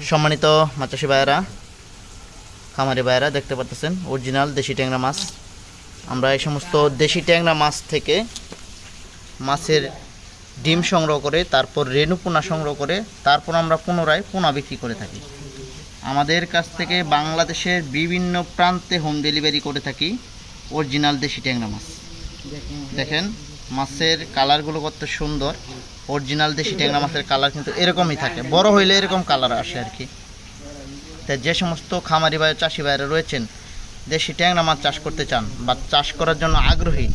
সম্মানিত মাছ চাষি ভাইয়েরা, খামারি ভাইয়েরা, দেখতে পাচ্ছেন অরিজিনাল দেশি ট্যাংরা মাছ। আমরা এই সমস্ত দেশি ট্যাংরা মাছ থেকে মাছের ডিম সংগ্রহ করে, তারপর রেণু পোনা সংগ্রহ করে, তারপর আমরা পুনরায় পোনা বিক্রি করে থাকি। আমাদের কাছ থেকে বাংলাদেশের বিভিন্ন প্রান্তে হোম ডেলিভারি করে থাকি অরিজিনাল দেশি ট্যাংরা মাছ। দেখেন মাছের কালারগুলো কত সুন্দর। অরিজিনাল দেশি ট্যাংরা মাছের কালার কিন্তু এরকমই থাকে, বড় হইলে এরকম কালার আসে আর কি। তাই যে সমস্ত খামারি ভাই চাষি ভাইরা রয়েছেন, দেশি ট্যাংরা মাছ চাষ করতে চান বা চাষ করার জন্য আগ্রহী,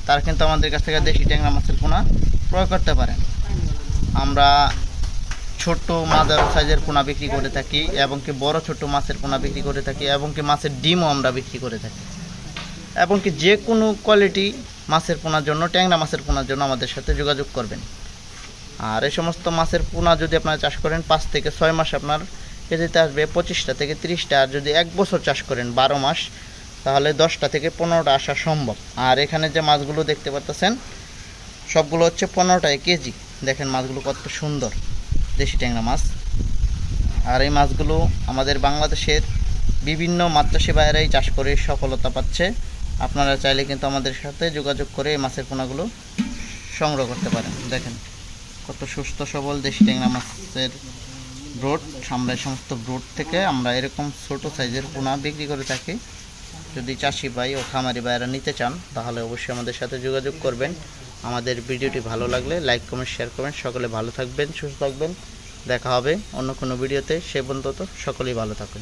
তারা কিন্তু আমাদের কাছ থেকে দেশি ট্যাংরা মাছের পোনা ক্রয় করতে পারেন। আমরা ছোট মাঝারি সাইজের পোনা বিক্রি করে থাকি, এবং কি বড় ছোট মাছের পোনা বিক্রি করে থাকি, এবং কি মাছের ডিমও আমরা বিক্রি করে থাকি, এবং কি যে কোনো কোয়ালিটি মাছের পোনার জন্য, ট্যাংরা মাছের পোনার জন্য আমাদের সাথে যোগাযোগ করবেন। আর এই সমস্ত মাছের পোনা যদি আপনারা চাষ করেন 5 থেকে 6 মাস আপনার কেজিতে আসবে 25টা থেকে 30টা। আর যদি 1 বছর চাষ করেন 12 মাস, তাহলে 10টা থেকে 15টা আসা সম্ভব। আর এখানে যে মাছগুলো দেখতে পাচ্ছেন সবগুলো হচ্ছে 15টায় কেজি। দেখেন মাছগুলো কত সুন্দর, দেশি ট্যাংরা মাছ। আর এই মাছগুলো আমাদের বাংলাদেশের বিভিন্ন মাছ চাষি ভাইয়েরাই চাষ করে সফলতা পাচ্ছে। আপনারা চাইলে কিন্তু আমাদের সাথে যোগাযোগ করে এই মাছের পোনাগুলো সংগ্রহ করতে পারেন। দেখেন কত সুস্থ সবল দেশি ট্যাংরা মাছের ব্রড। আমরা এই সমস্ত ব্রড থেকে আমরা এরকম ছোট সাইজের পোনা বিক্রি করে থাকি। যদি চাষি ভাই ও খামারি ভাইয়েরা নিতে চান, তাহলে অবশ্যই আমাদের সাথে যোগাযোগ করবেন। আমাদের ভিডিওটি ভালো লাগলে লাইক, কমেন্ট, শেয়ার করবেন। সকলে ভালো থাকবেন, সুস্থ থাকবেন। দেখা হবে অন্য কোনো ভিডিওতে। সে পর্যন্ত সকলেই ভালো থাকবেন।